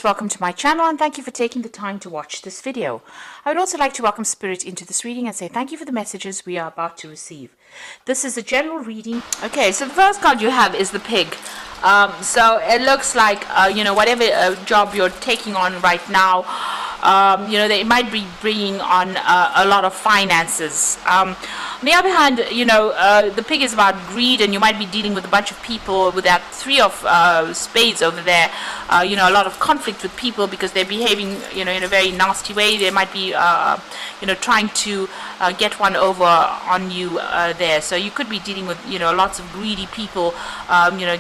Welcome to my channel and thank you for taking the time to watch this video. I would also like to welcome Spirit into this reading and say thank you for the messages we are about to receive. This is a general reading. Okay, so the first card you have is the pig. So it looks like, whatever job you're taking on right now, they might be bringing on a lot of finances. On the other hand, the pig is about greed, and you might be dealing with a bunch of people with that three of spades over there. A lot of conflict with people because they're behaving, in a very nasty way. They might be, trying to get one over on you there. So you could be dealing with, lots of greedy people,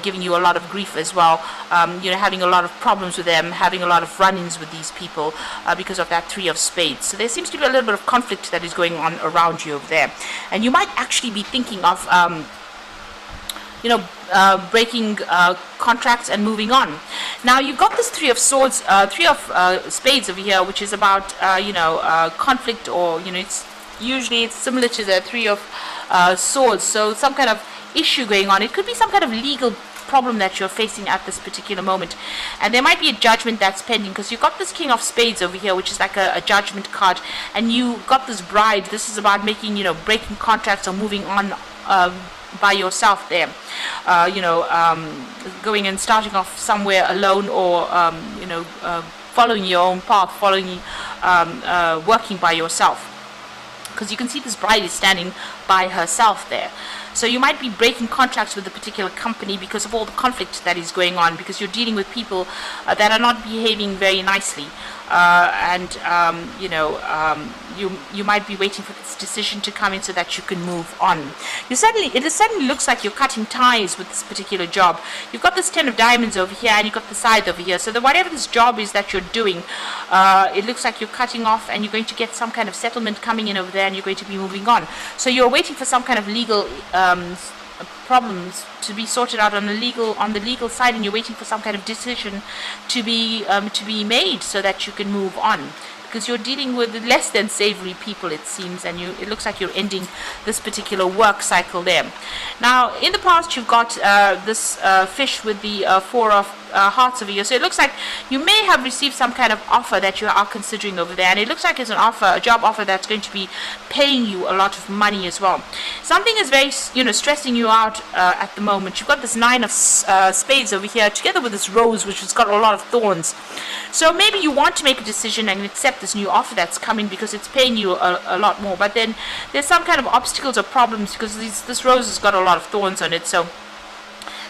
giving you a lot of grief as well. Having a lot of problems with them, having a lot of run-ins with these people because of that three of spades. So there seems to be a little bit of conflict that is going on around you over there. And you might actually be thinking of, breaking contracts and moving on. Now you've got this three of swords, three of spades over here, which is about conflict, or it's similar to the three of swords. So some kind of issue going on. It could be some kind of legal problem that you're facing at this particular moment, and there might be a judgment that's pending because you've got this king of spades over here, which is like a judgment card, and you got this bride. This is about making, breaking contracts or moving on by yourself there, going and starting off somewhere alone, or following your own path, working by yourself, because you can see this bride is standing by herself there. So you might be breaking contracts with a particular company because of all the conflict that is going on, because you're dealing with people that are not behaving very nicely, you might be waiting for this decision to come in so that you can move on. It suddenly looks like you're cutting ties with this particular job. You've got this 10 of diamonds over here, and you've got the scythe over here. So whatever this job is that you're doing, it looks like you're cutting off, and you're going to get some kind of settlement coming in over there, and you're going to be moving on. So you're waiting for some kind of legal problems to be sorted out on the legal side, and you're waiting for some kind of decision to be made so that you can move on, because you're dealing with less than savory people, it seems, and it looks like you're ending this particular work cycle there. Now in the past you've got this fish with the four of hearts over here. So it looks like you may have received some kind of offer that you are considering over there, and it looks like it's a job offer that's going to be paying you a lot of money as well. Something is very stressing you out at the moment. You've got this 9 of spades over here together with this rose, which has got a lot of thorns. So maybe you want to make a decision and accept this new offer that's coming because it's paying you a lot more, but then there's some kind of obstacles or problems because this rose has got a lot of thorns on it. So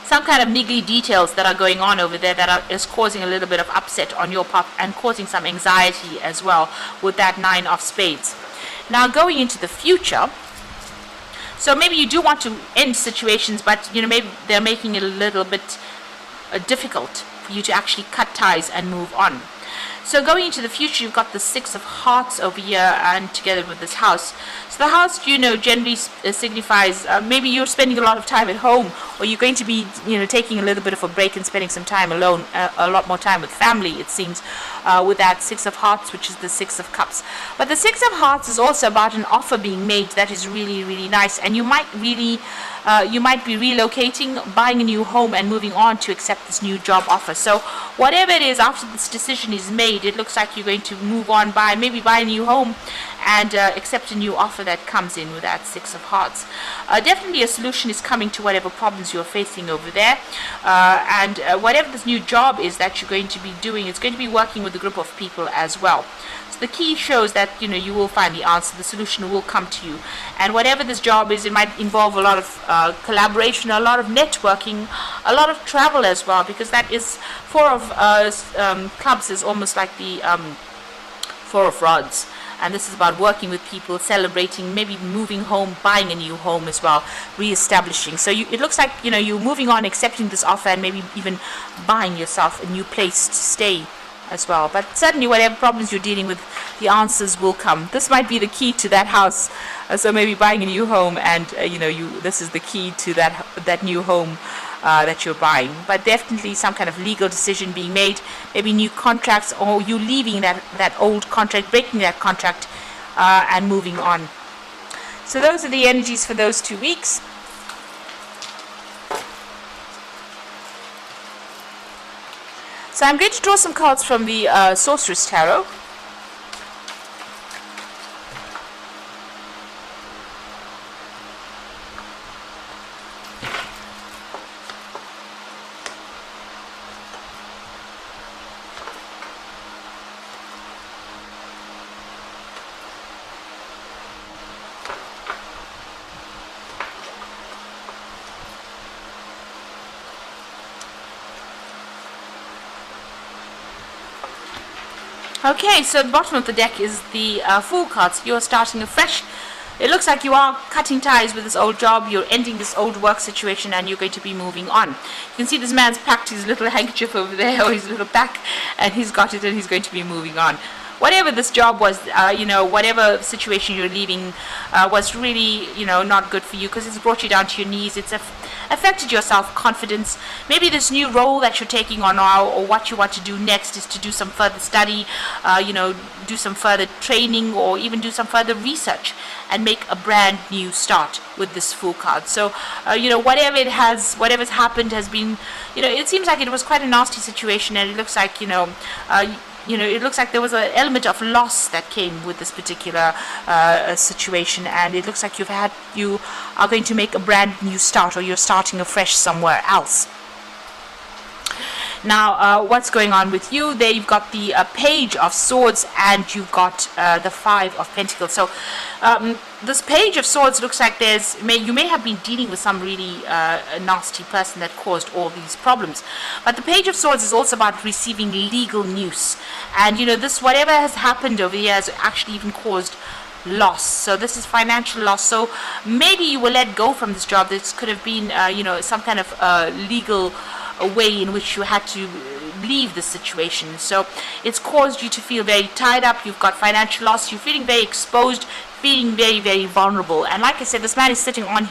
some kind of niggly details that are going on over there that is causing a little bit of upset on your part and causing some anxiety as well with that 9 of spades. Now going into the future, so maybe you do want to end situations, but maybe they're making it a little bit difficult for you to actually cut ties and move on. So going into the future, you've got the 6 of hearts over here, and together with this house. So the house, generally signifies maybe you're spending a lot of time at home, or you're going to be, taking a little bit of a break and spending some time alone, a lot more time with family, it seems, with that 6 of hearts, which is the 6 of cups. But the 6 of hearts is also about an offer being made that is really, really nice, and you might be relocating, buying a new home, and moving on to accept this new job offer. So whatever it is, after this decision is made, it looks like you're going to move on, maybe buy a new home and accept a new offer that comes in with that 6 of hearts. Definitely a solution is coming to whatever problems you're facing over there, and whatever this new job is that you're going to be doing, it's going to be working with a group of people as well. So the key shows that you will find the answer, the solution will come to you, and whatever this job is, it might involve a lot of collaboration, a lot of networking, a lot of travel as well, because that is 4 of clubs is almost like the 4 of rods, and this is about working with people, celebrating, maybe moving home, buying a new home as well, re-establishing. So it looks like you're moving on, accepting this offer, and maybe even buying yourself a new place to stay as well. But certainly whatever problems you're dealing with, the answers will come. This might be the key to that house, so maybe buying a new home, and this is the key to that new home that you're buying. But definitely some kind of legal decision being made, maybe new contracts, or you leaving that old contract, breaking that contract, and moving on. So those are the energies for those 2 weeks. So I'm going to draw some cards from the Sorceress Tarot. Okay, so the bottom of the deck is the Fool card. So you're starting afresh. It looks like you are cutting ties with this old job, you're ending this old work situation, and you're going to be moving on. You can see this man's packed his little handkerchief over there, or his little pack, and he's got it and he's going to be moving on. Whatever this job was, whatever situation you're leaving was really, not good for you, because it's brought you down to your knees. It's affected your self-confidence. Maybe this new role that you're taking on now, or what you want to do next, is to do some further study, do some further training, or even do some further research and make a brand new start with this Fool card. So, whatever's happened has been, it seems like it was quite a nasty situation, and it looks like, it looks like there was an element of loss that came with this particular situation, and it looks like you are going to make a brand new start, or you're starting afresh somewhere else. Now, what's going on with you? There you've got the Page of Swords, and you've got the Five of Pentacles. So this Page of Swords looks like you may have been dealing with some really nasty person that caused all these problems. But the Page of Swords is also about receiving legal news. And, this, whatever has happened over here has actually even caused loss. So this is financial loss. So maybe you will let go from this job. This could have been, some kind of legal a way in which you had to leave the situation. So it's caused you to feel very tied up. You've got financial loss. You're feeling very exposed, feeling very, very vulnerable. And like I said, this man is sitting on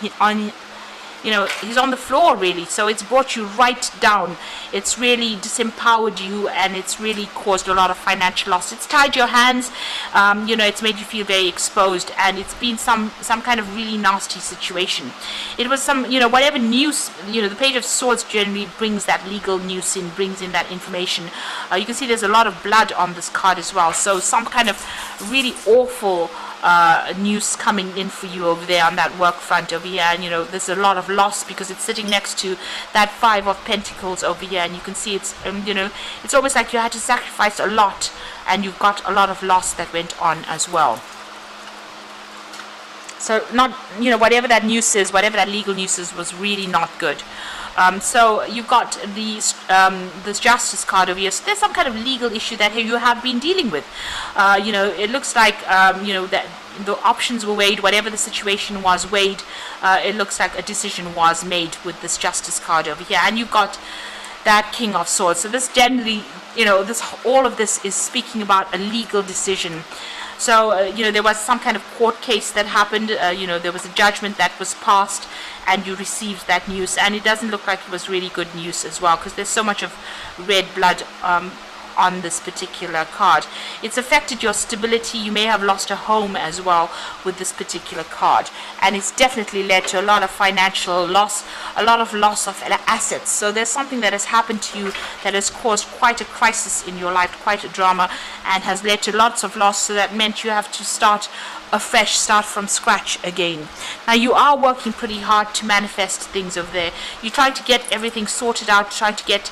he's on the floor, really. So it's brought you right down. It's really disempowered you, and it's really caused a lot of financial loss. It's tied your hands. It's made you feel very exposed, and it's been some kind of really nasty situation. It was some, whatever news, the Page of Swords generally brings that legal news in, brings in that information. You can see there's a lot of blood on this card as well. So some kind of really awful news coming in for you over there on that work front over here. And there's a lot of loss because it's sitting next to that Five of Pentacles over here, and you can see it's it's almost like you had to sacrifice a lot, and you've got a lot of loss that went on as well. So not, whatever that news is, whatever that legal news is, was really not good. So you've got this Justice card over here. So there's some kind of legal issue that you have been dealing with. It looks like, that the options were weighed, whatever the situation was weighed. It looks like a decision was made with this Justice card over here. And you've got that King of Swords. So this generally, all of this is speaking about a legal decision. So, there was some kind of court case that happened, there was a judgment that was passed, and you received that news. And it doesn't look like it was really good news as well, because there's so much of red blood on this particular card. It's affected your stability. You may have lost a home as well with this particular card. And it's definitely led to a lot of financial loss, a lot of loss of assets. So there's something that has happened to you that has caused quite a crisis in your life, quite a drama, and has led to lots of loss. So that meant you have to start afresh, start from scratch again. Now you are working pretty hard to manifest things over there. You're trying to get everything sorted out, trying to get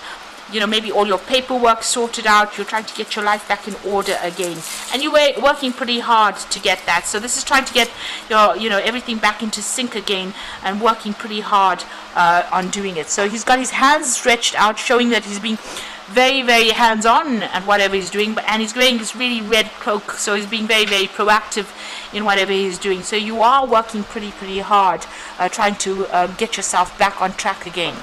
maybe all your paperwork sorted out. You're trying to get your life back in order again, and you were working pretty hard to get that. So this is trying to get your everything back into sync again, and working pretty hard on doing it. So he's got his hands stretched out, showing that he's being very, very hands-on at whatever he's doing, and he's wearing this really red cloak, so he's being very, very proactive in whatever he's doing. So you are working pretty hard, trying to get yourself back on track again.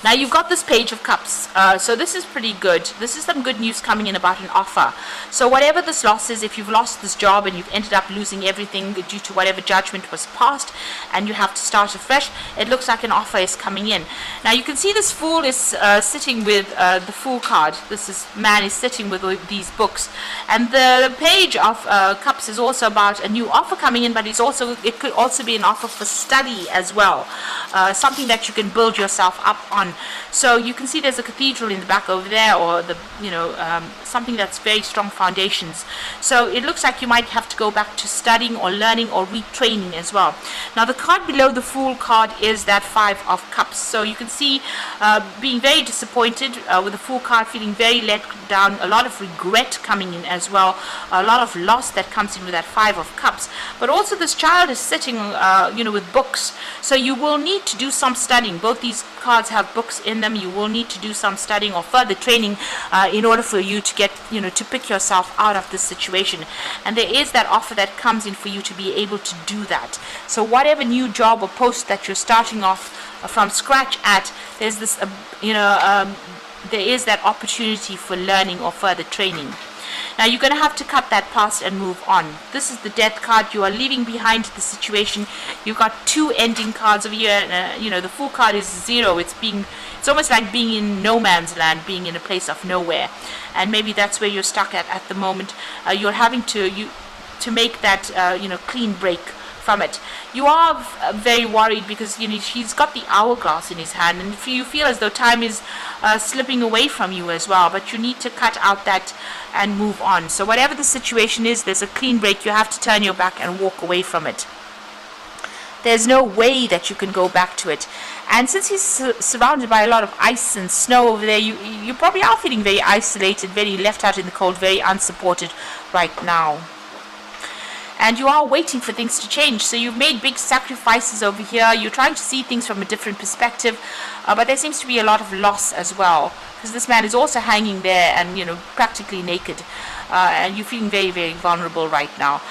Now you've got this Page of Cups, so this is pretty good. This is some good news coming in about an offer. So whatever this loss is, if you've lost this job and you've ended up losing everything due to whatever judgment was passed, and you have to start afresh, it looks like an offer is coming in. Now you can see this Fool is sitting with the Fool card. Man is sitting with these books, and the Page of Cups is also about a new offer coming in, but it could also be an offer for study as well, something that you can build yourself up on on. So you can see there's a cathedral in the back over there, or the something that's very strong foundations. So it looks like you might have to go back to studying or learning or retraining as well. Now the card below the Fool card is that Five of Cups. So you can see being very disappointed with the Fool card, feeling very let down, a lot of regret coming in as well, a lot of loss that comes in with that Five of Cups. But also this child is sitting with books, so you will need to do some studying. Both these cards have books in them. You will need to do some studying or further training in order for you to get to pick yourself out of this situation. And there is that offer that comes in for you to be able to do that. So whatever new job or post that you're starting off from scratch at, there's this there is that opportunity for learning or further training. Now you're going to have to cut that past and move on. This is the Death card. You are leaving behind the situation. You've got two ending cards over here. The Fool card is 0. It's almost like being in no man's land, being in a place of nowhere. And maybe that's where you're stuck at the moment. You're having to make that clean break from it. You are very worried because he's got the hourglass in his hand, and you feel as though time is slipping away from you as well. But you need to cut out that and move on. So whatever the situation is, there's a clean break. You have to turn your back and walk away from it. There's no way that you can go back to it. And since he's surrounded by a lot of ice and snow over there, you probably are feeling very isolated, very left out in the cold, very unsupported right now. And you are waiting for things to change. So you've made big sacrifices over here. You're trying to see things from a different perspective. But there seems to be a lot of loss as well, because this man is also hanging there and, practically naked. And you're feeling very, very vulnerable right now.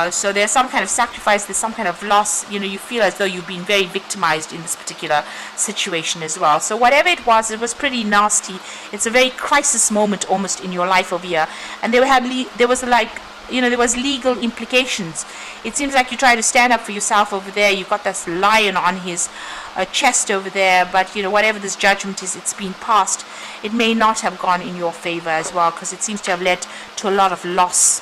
So there's some kind of sacrifice. There's some kind of loss. You feel as though you've been very victimized in this particular situation as well. So whatever it was pretty nasty. It's a very crisis moment almost in your life over here. And there was legal implications. It seems like you try to stand up for yourself over there. You've got this lion on his chest over there, but whatever this judgment is, it's been passed. It may not have gone in your favor as well, because it seems to have led to a lot of loss.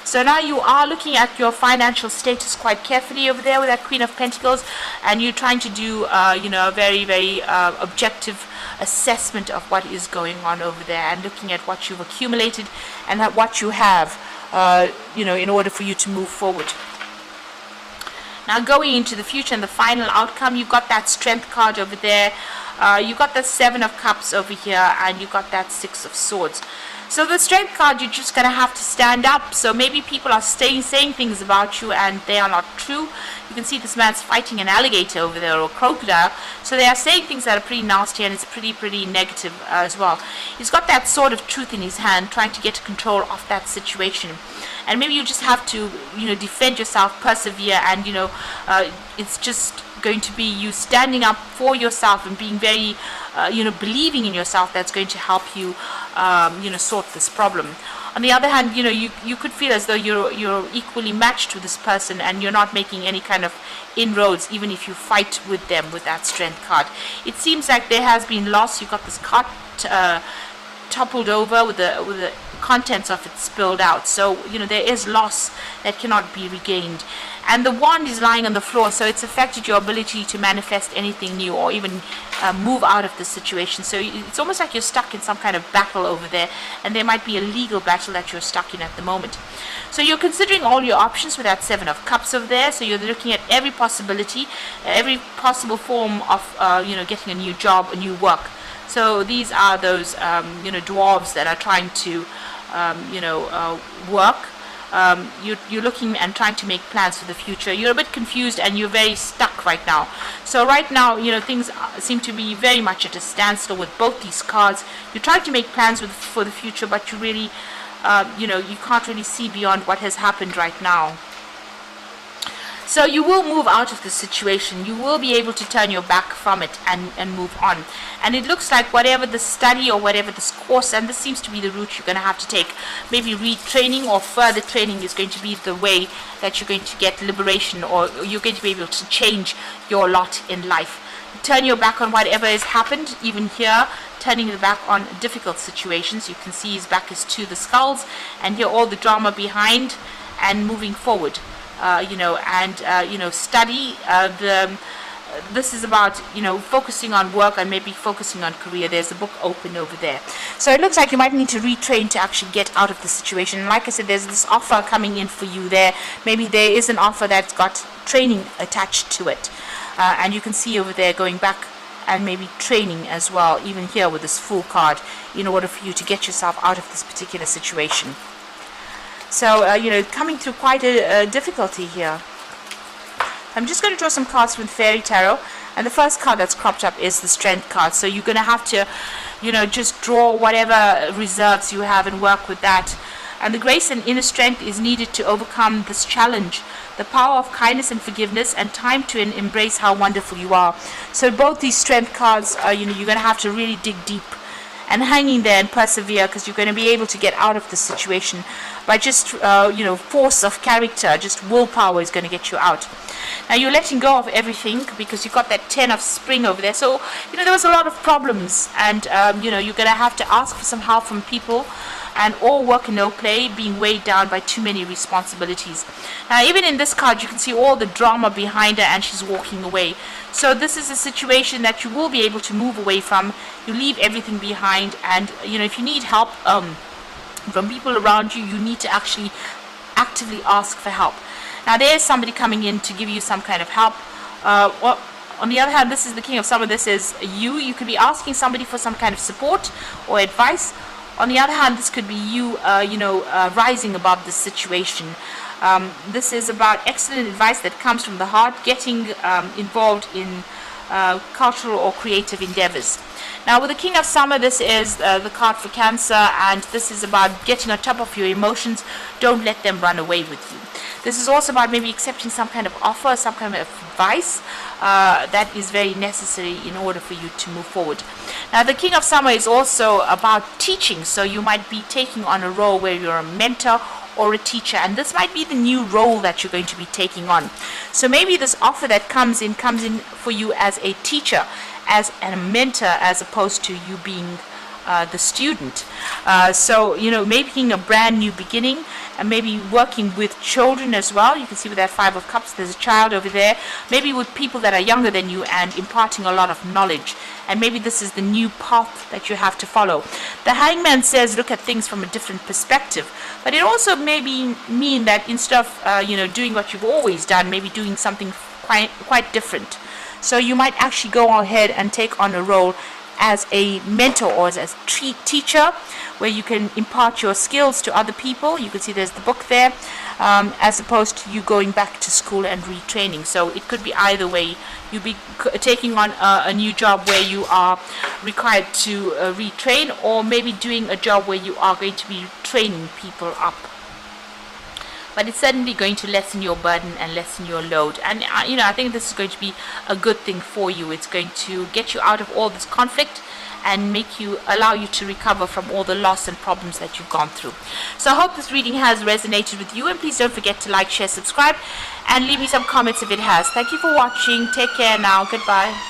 So now you are looking at your financial status quite carefully over there with that Queen of Pentacles, and you're trying to do a very, very objective assessment of what is going on over there, and looking at what you've accumulated and at what you have in order for you to move forward. Now going into the future and the final outcome, you've got that Strength card over there, you've got the Seven of Cups over here, and you've got that Six of Swords. So the Strength card, you're just going to have to stand up. So maybe people are saying things about you and they are not true. You can see this man's fighting an alligator over there, or a crocodile. So they are saying things that are pretty nasty, and it's pretty negative as well. He's got that Sword of Truth in his hand, trying to get control of that situation. And maybe you just have to, defend yourself, persevere, and, it's just going to be you standing up for yourself and being very, believing in yourself that's going to help you, sort this problem. On the other hand, you could feel as though you're equally matched with this person, and you're not making any kind of inroads, even if you fight with them with that Strength card. It seems like there has been loss. You've got this cart toppled over with the contents of it spilled out. So there is loss that cannot be regained. And the wand is lying on the floor, so it's affected your ability to manifest anything new or even move out of the situation. So it's almost like you're stuck in some kind of battle over there, and there might be a legal battle that you're stuck in at the moment. So you're considering all your options with that Seven of Cups over there. So you're looking at every possibility, every possible form of getting a new job, a new work. So these are those dwarves that are trying to work. You're looking and trying to make plans for the future. You're a bit confused and you're very stuck right now. So right now, things seem to be very much at a standstill with both these cards. You're trying to make plans for the future, but you really, you can't really see beyond what has happened right now. So you will move out of the situation. You will be able to turn your back from it and move on. And it looks like whatever the study or whatever this course, and this seems to be the route you're going to have to take, maybe retraining or further training is going to be the way that you're going to get liberation, or you're going to be able to change your lot in life. Turn your back on whatever has happened, even here, turning the back on difficult situations. You can see his back is to the skulls, and here all the drama behind, and moving forward. Study this is about, you know, focusing on work and maybe focusing on career. There's a book open over there. So it looks like you might need to retrain to actually get out of the situation. And like I said, there's this offer coming in for you there. Maybe there is an offer that's got training attached to it. And you can see over there going back and maybe training as well, even here with this Fool card, in order for you to get yourself out of this particular situation. So, you know, coming through quite a difficulty here. I'm just going to draw some cards from the Fairy Tarot, and the first card that's cropped up is the Strength card. So you're going to have to, you know, just draw whatever reserves you have and work with that. And the grace and inner strength is needed to overcome this challenge. The power of kindness and forgiveness, and time to embrace how wonderful you are. So both these Strength cards, you know, you're going to have to really dig deep and hang in there and persevere, because you're going to be able to get out of the situation by just, you know, force of character. Just willpower is going to get you out. Now you're letting go of everything because you've got that 10 of Spring over there. So, you know, there was a lot of problems, and, you know, you're going to have to ask for some help from people, and all work and no play, being weighed down by too many responsibilities. Now, even in this card, you can see all the drama behind her, and she's walking away. So this is a situation that you will be able to move away from. You leave everything behind, and, you know, if you need help from people around you, you need to actually actively ask for help. Now, there is somebody coming in to give you some kind of help. Well, on the other hand, this is the King of Summer. This is you. You could be asking somebody for some kind of support or advice. On the other hand, this could be you, you know, rising above the situation. This is about excellent advice that comes from the heart, getting involved in cultural or creative endeavors. Now, with the King of Summer, this is the card for Cancer, and this is about getting on top of your emotions. Don't let them run away with you. This is also about maybe accepting some kind of offer, some kind of advice that is very necessary in order for you to move forward. Now, the King of Summer is also about teaching, so you might be taking on a role where you're a mentor or a teacher, and this might be the new role that you're going to be taking on. So maybe this offer that comes in for you as a teacher, as a mentor, as opposed to you being the student. So, you know, making a brand new beginning, and maybe working with children as well. You can see with that Five of Cups, there's a child over there. Maybe with people that are younger than you, and imparting a lot of knowledge. And maybe this is the new path that you have to follow. The Hangman says look at things from a different perspective. But it also maybe mean that instead of, you know, doing what you've always done, maybe doing something quite different. So you might actually go ahead and take on a role as a mentor or as a teacher, where you can impart your skills to other people. You can see there's the book there, as opposed to you going back to school and retraining. So it could be either way. You'll be taking on a new job where you are required to retrain, or maybe doing a job where you are going to be training people up. But it's certainly going to lessen your burden and lessen your load. And, you know, I think this is going to be a good thing for you. It's going to get you out of all this conflict and allow you to recover from all the loss and problems that you've gone through. So I hope this reading has resonated with you. And please don't forget to like, share, subscribe, and leave me some comments if it has. Thank you for watching. Take care now. Goodbye.